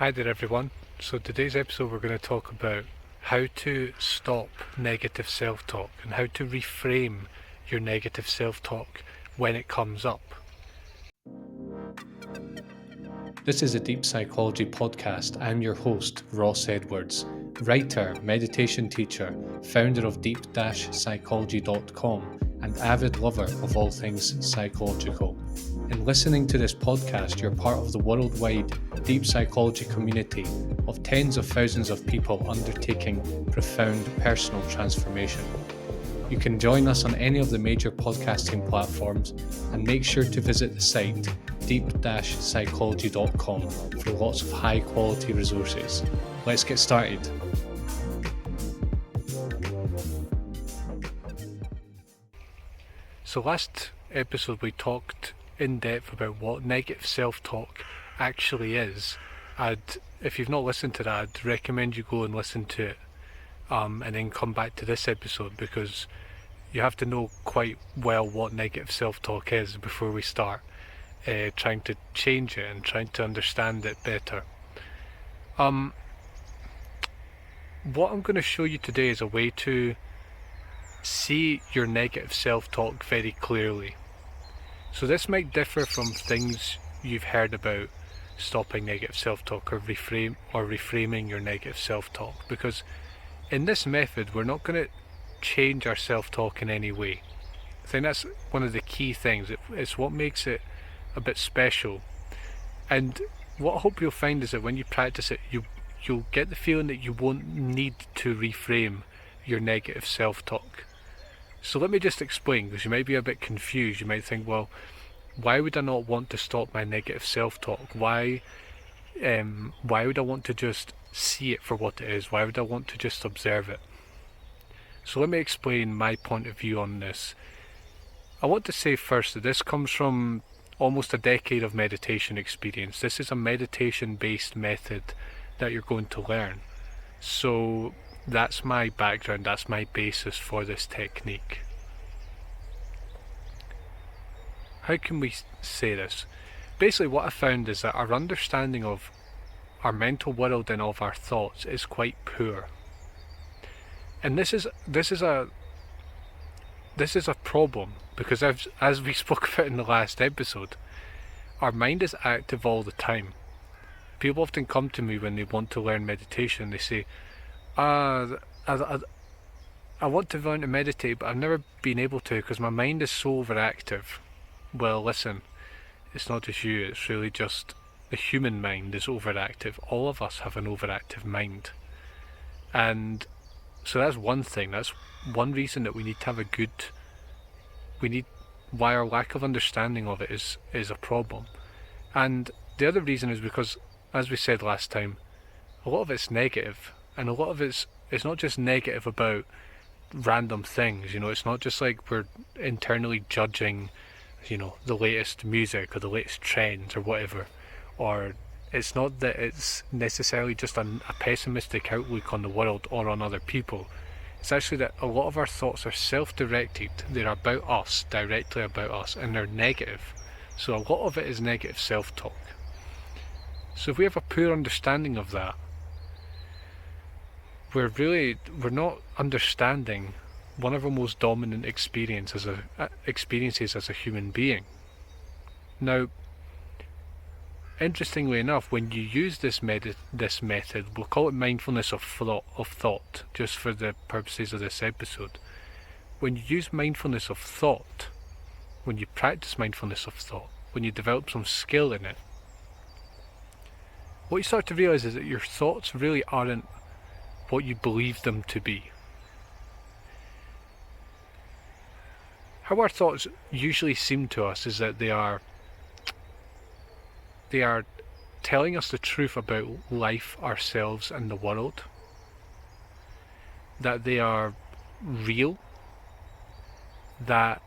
Hi there everyone. So today's episode we're going to talk about how to stop negative self-talk and how to reframe your negative self-talk when it comes up. This is a Deep Psychology podcast. I'm your host, Ross Edwards, writer, meditation teacher, founder of deep-psychology.com and avid lover of all things psychological. In listening to this podcast, you're part of the worldwide deep psychology community of tens of thousands of people undertaking profound personal transformation. You can join us on any of the major podcasting platforms and make sure to visit the site deep-psychology.com for lots of high quality resources. Let's get started. So last episode we talked in depth about what negative self-talk actually is. If you've not listened to that, I'd recommend you go and listen to it and then come back to this episode, because you have to know quite well what negative self-talk is before we start trying to change it and trying to understand it better. What I'm going to show you today is a way to see your negative self-talk very clearly. So this might differ from things you've heard about stopping negative self-talk or reframing your negative self-talk, because in this method we're not going to change our self-talk in any way. I think that's one of the key things. It's what makes it a bit special, and what I hope you'll find is that when you practice it, you'll get the feeling that you won't need to reframe your negative self-talk. So let me just explain, because you might be a bit confused. You might think, well, why would I not want to stop my negative self-talk? Why would I want to just see it for what it is? Why would I want to just observe it? So let me explain my point of view on this. I want to say first that this comes from almost a decade of meditation experience. This is a meditation-based method that you're going to learn. So that's my background, that's my basis for this technique. How can we say this? Basically what I found is that our understanding of our mental world and of our thoughts is quite poor. And this is a problem, because as we spoke about in the last episode, our mind is active all the time. People often come to me when they want to learn meditation. They say, I want to learn to meditate, but I've never been able to because my mind is so overactive. Well, listen, it's not just you, it's really just the human mind is overactive. All of us have an overactive mind. And so that's one thing. That's one reason that we need to have why our lack of understanding of it is a problem. And the other reason is because, as we said last time, a lot of it's negative, and a lot of it's not just negative about random things. It's not just like we're internally judging, the latest music or the latest trends or whatever, or it's not that it's necessarily just a pessimistic outlook on the world or on other people. It's actually that a lot of our thoughts are self-directed. They're about us, directly about us, and they're negative. So a lot of it is negative self-talk. So if we have a poor understanding of that, we're not understanding one of our most dominant experiences as a human being. Now, interestingly enough, when you use this method, we'll call it mindfulness of thought, just for the purposes of this episode. When you use mindfulness of thought, when you practice mindfulness of thought, when you develop some skill in it, what you start to realize is that your thoughts really aren't what you believe them to be. How our thoughts usually seem to us is that they are telling us the truth about life, ourselves, and the world. That they are real. That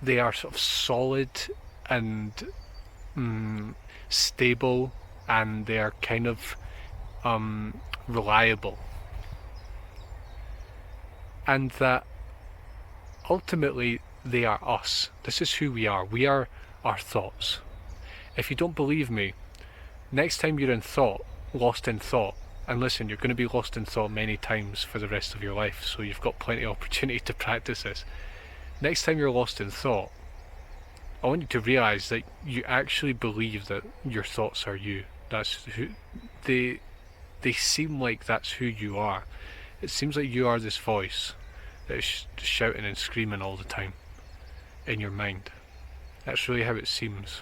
they are sort of solid and stable, and they are kind of reliable. And that ultimately they are us. This is who we are. We are our thoughts. If you don't believe me, Next time you're in thought, lost in thought, and listen, you're going to be lost in thought many times for the rest of your life, so you've got plenty of opportunity to practice this. Next time you're lost in thought, I want you to realise that you actually believe that your thoughts are you. That's who they seem like that's who you are. It seems like you are this voice that is shouting and screaming all the time in your mind. That's really how it seems.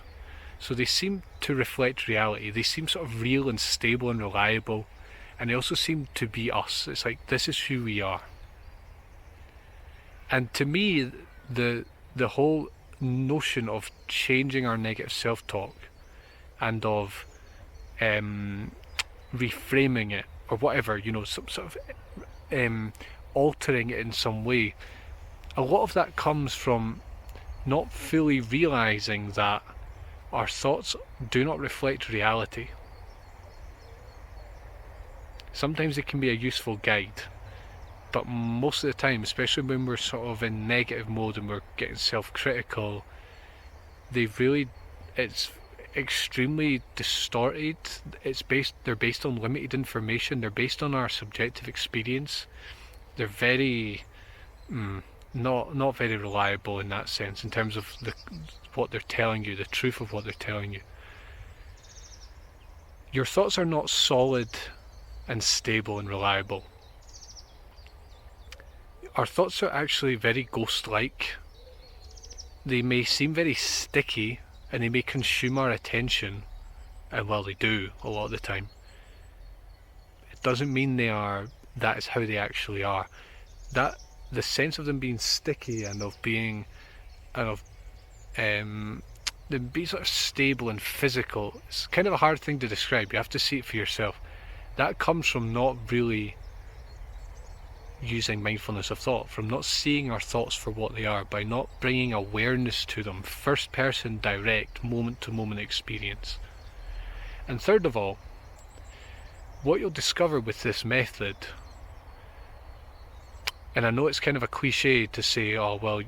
So they seem to reflect reality. They seem sort of real and stable and reliable, and they also seem to be us. It's like, this is who we are. And to me, the whole notion of changing our negative self-talk and of reframing it or whatever, some sort of altering it in some way, a lot of that comes from not fully realising that our thoughts do not reflect reality. Sometimes they can be a useful guide, but most of the time, especially when we're sort of in negative mode and we're getting self-critical, it's extremely distorted. They're based on limited information. They're based on our subjective experience. They're very not very reliable in that sense, in terms of what they're telling you, the truth of what they're telling you. Your thoughts are not solid and stable and reliable. Our thoughts are actually very ghost-like. They may seem very sticky and they may consume our attention, and well, they do a lot of the time. It doesn't mean that is how they actually are. That the sense of them being sticky and of being them being sort of stable and physical, it's kind of a hard thing to describe. You have to see it for yourself. That comes from not really using mindfulness of thought, from not seeing our thoughts for what they are, by not bringing awareness to them, first person, direct, moment to moment experience. And third of all, what you'll discover with this method, and I know it's kind of a cliche to say, oh well,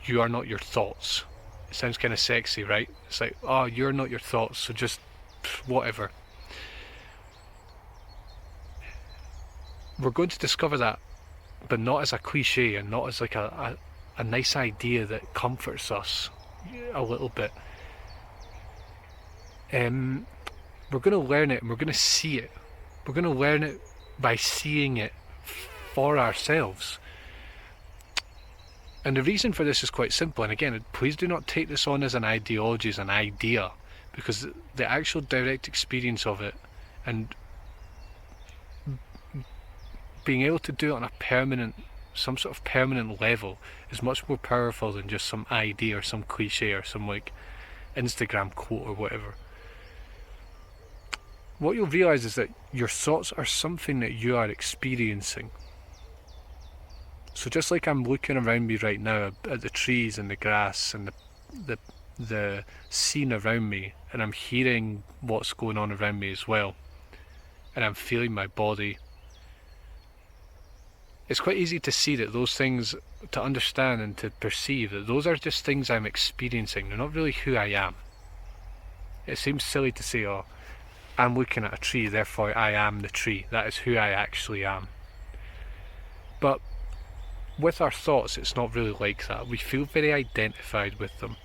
you are not your thoughts. It sounds kind of sexy, right? It's like, oh, you're not your thoughts, so just whatever. We're going to discover that, but not as a cliche and not as like a nice idea that comforts us a little bit. We're going to learn it and we're going to see it. We're going to learn it by seeing it for ourselves. And the reason for this is quite simple, and again, please do not take this on as an ideology, as an idea, because the actual direct experience of it and being able to do it on some sort of permanent level is much more powerful than just some idea or some cliche or some like Instagram quote or whatever. What you'll realise is that your thoughts are something that you are experiencing. So just like I'm looking around me right now at the trees and the grass and the scene around me, and I'm hearing what's going on around me as well, and I'm feeling my body, it's quite easy to see that those things, to understand and to perceive that those are just things I'm experiencing. They're not really who I am. It seems silly to say, oh, I'm looking at a tree, therefore I am the tree. That is who I actually am. But with our thoughts, it's not really like that. We feel very identified with them.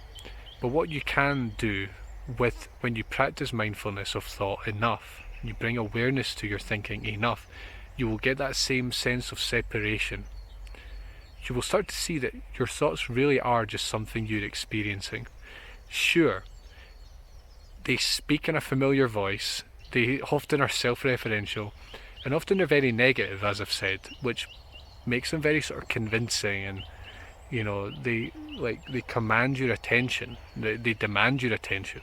But what you can do when you practice mindfulness of thought enough, you bring awareness to your thinking enough, you will get that same sense of separation. You will start to see that your thoughts really are just something you're experiencing. Sure, they speak in a familiar voice, they often are self-referential, and often they're very negative, as I've said, which makes them very sort of convincing, and they command your attention, they demand your attention.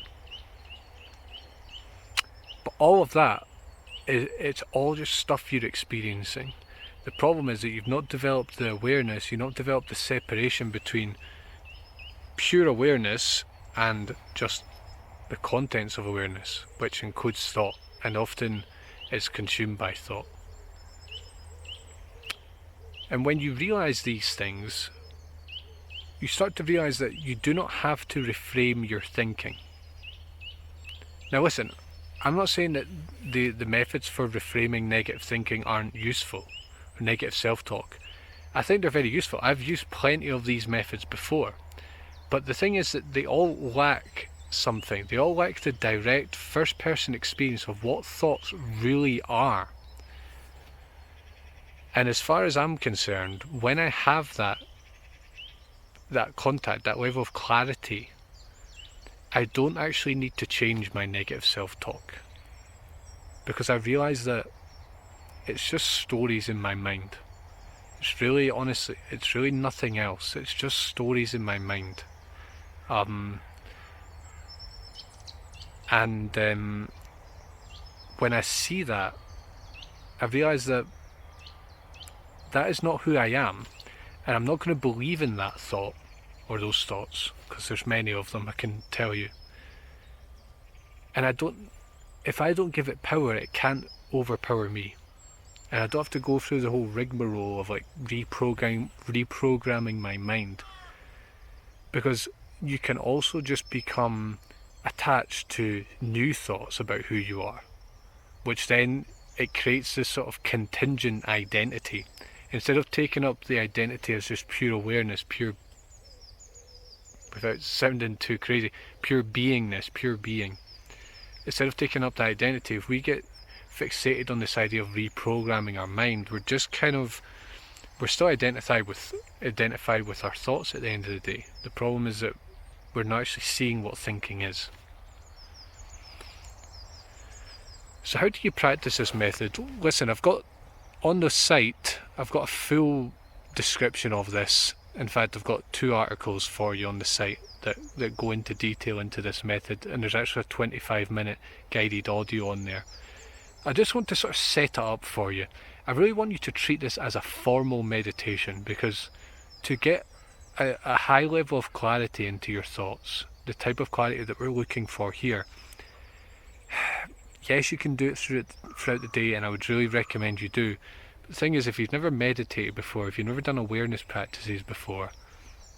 But all of that, it's all just stuff you're experiencing. The problem is that you've not developed the awareness, you've not developed the separation between pure awareness and just the contents of awareness, which includes thought, and often is consumed by thought. And when you realise these things, you start to realise that you do not have to reframe your thinking. Now listen, I'm not saying that the methods for reframing negative thinking aren't useful, or negative self-talk. I think they're very useful. I've used plenty of these methods before. But the thing is that they all lack something. They all lack the direct first-person experience of what thoughts really are. And as far as I'm concerned, when I have that contact, that level of clarity, I don't actually need to change my negative self-talk. Because I realise that it's just stories in my mind. It's really, honestly, it's really nothing else. It's just stories in my mind. When I see that, I realise that that is not who I am, and I'm not going to believe in that thought or those thoughts, because there's many of them, I can tell you. And if I don't give it power, it can't overpower me. And I don't have to go through the whole rigmarole of like reprogramming my mind. Because you can also just become attached to new thoughts about who you are, which then it creates this sort of contingent identity. Instead of taking up the identity as just pure awareness, pure, without sounding too crazy, pure beingness, pure being. Instead of taking up the identity, if we get fixated on this idea of reprogramming our mind, we're still identified with our thoughts at the end of the day. The problem is that we're not actually seeing what thinking is. So how do you practice this method? Listen, I've got on the site, I've got a full description of this. In fact, I've got 2 articles for you on the site that go into detail into this method, and there's actually a 25-minute guided audio on there. I just want to sort of set it up for you. I really want you to treat this as a formal meditation, because to get a high level of clarity into your thoughts, the type of clarity that we're looking for here, yes, you can do it throughout the day, and I would really recommend you do. But the thing is, if you've never meditated before, if you've never done awareness practices before,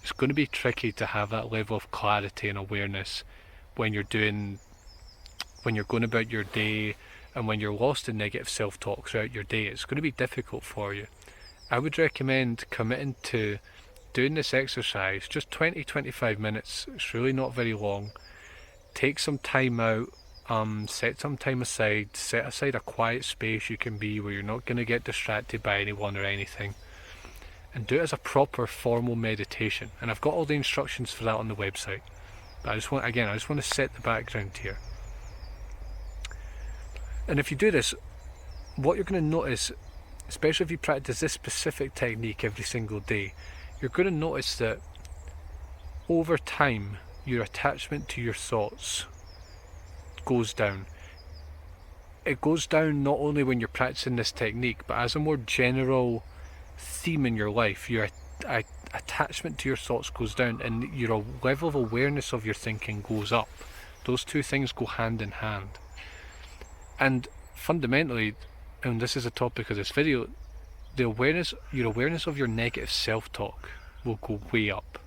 it's going to be tricky to have that level of clarity and awareness when you're going about your day, and when you're lost in negative self-talk throughout your day. It's going to be difficult for you. I would recommend committing to doing this exercise, just 20-25 minutes. It's really not very long. Take some time out, set some time aside, set aside a quiet space you can be where you're not going to get distracted by anyone or anything, and do it as a proper formal meditation. And I've got all the instructions for that on the website, but I just want to set the background here. And if you do this, what you're going to notice, especially if you practice this specific technique every single day, you're going to notice that over time your attachment to your thoughts goes down. It goes down not only when you're practicing this technique, but as a more general theme in your life. Your attachment to your thoughts goes down, and your level of awareness of your thinking goes up. Those two things go hand in hand. And fundamentally, and this is the topic of this video, your awareness of your negative self-talk will go way up.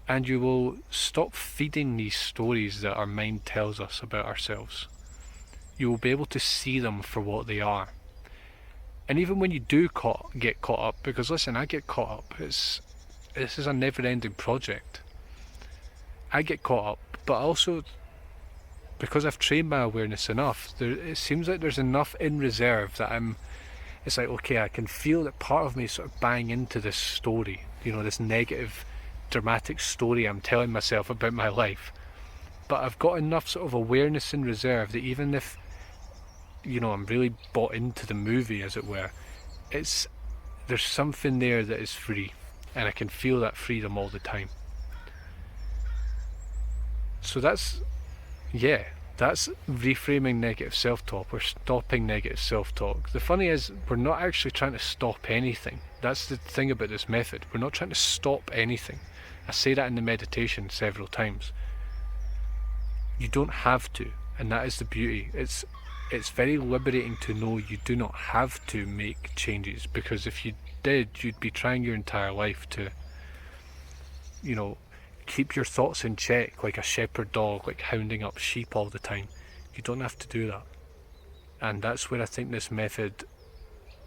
And you will stop feeding these stories that our mind tells us about ourselves. You will be able to see them for what they are. And even when you do get caught up, because listen, I get caught up. This is a never-ending project. I get caught up, but also, because I've trained my awareness enough, it seems like there's enough in reserve that it's like, okay, I can feel that part of me is sort of buying into this story, this negative, dramatic story I'm telling myself about my life. But I've got enough sort of awareness in reserve that even if, I'm really bought into the movie, as it were, there's something there that is free, and I can feel that freedom all the time. So that's reframing negative self-talk. We're stopping negative self-talk. The funny is, we're not actually trying to stop anything. That's the thing about this method. We're not trying to stop anything. I say that in the meditation several times. You don't have to, and that is the beauty. It's very liberating to know you do not have to make changes, because if you did, you'd be trying your entire life to, keep your thoughts in check, like a shepherd dog, like hounding up sheep all the time. You don't have to do that. And that's where I think this method,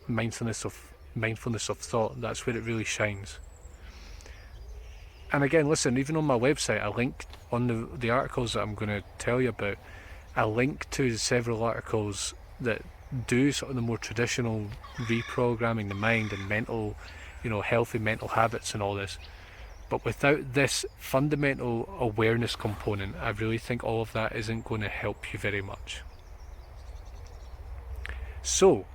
mindfulness of thought, that's where it really shines. And again, listen, even on my website, I link on the articles that I'm going to tell you about, I link to several articles that do sort of the more traditional reprogramming the mind and mental, healthy mental habits and all this. But without this fundamental awareness component, I really think all of that isn't going to help you very much. So,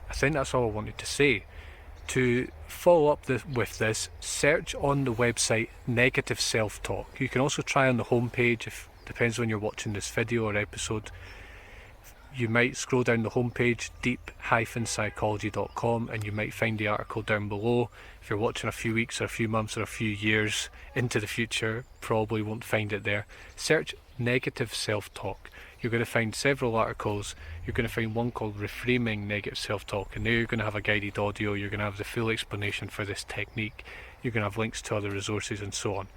I think that's all I wanted to say. To follow up with this, search on the website negative self-talk. You can also try on the homepage, depends when you're watching this video or episode. You might scroll down the homepage, deep-psychology.com, and you might find the article down below. If you're watching a few weeks or a few months or a few years into the future, probably won't find it there. Search negative self-talk. You're going to find several articles. You're going to find one called Reframing Negative Self-Talk, and there you're going to have a guided audio. You're going to have the full explanation for this technique. You're going to have links to other resources and so on.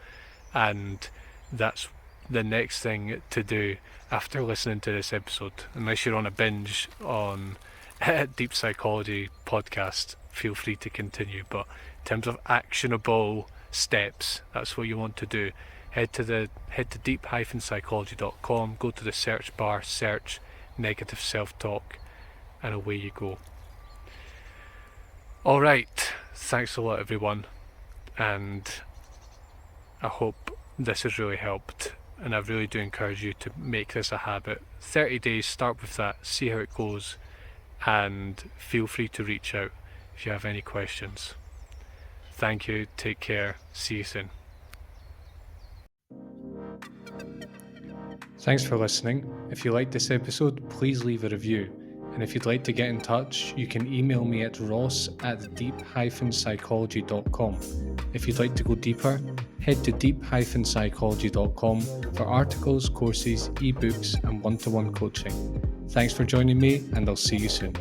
And that's the next thing to do after listening to this episode. Unless you're on a binge on Deep Psychology podcast, feel free to continue. But in terms of actionable steps, that's what you want to do. Head to deep-psychology.com, go to the search bar, search negative self-talk, and away you go. Alright, thanks a lot everyone, and I hope this has really helped, and I really do encourage you to make this a habit. 30 days, start with that, see how it goes, and feel free to reach out if you have any questions. Thank you, take care, see you soon. Thanks for listening. If you liked this episode, please leave a review. And if you'd like to get in touch, you can email me at ross@deep-psychology.com. If you'd like to go deeper, head to deep-psychology.com for articles, courses, ebooks, and one-to-one coaching. Thanks for joining me, and I'll see you soon.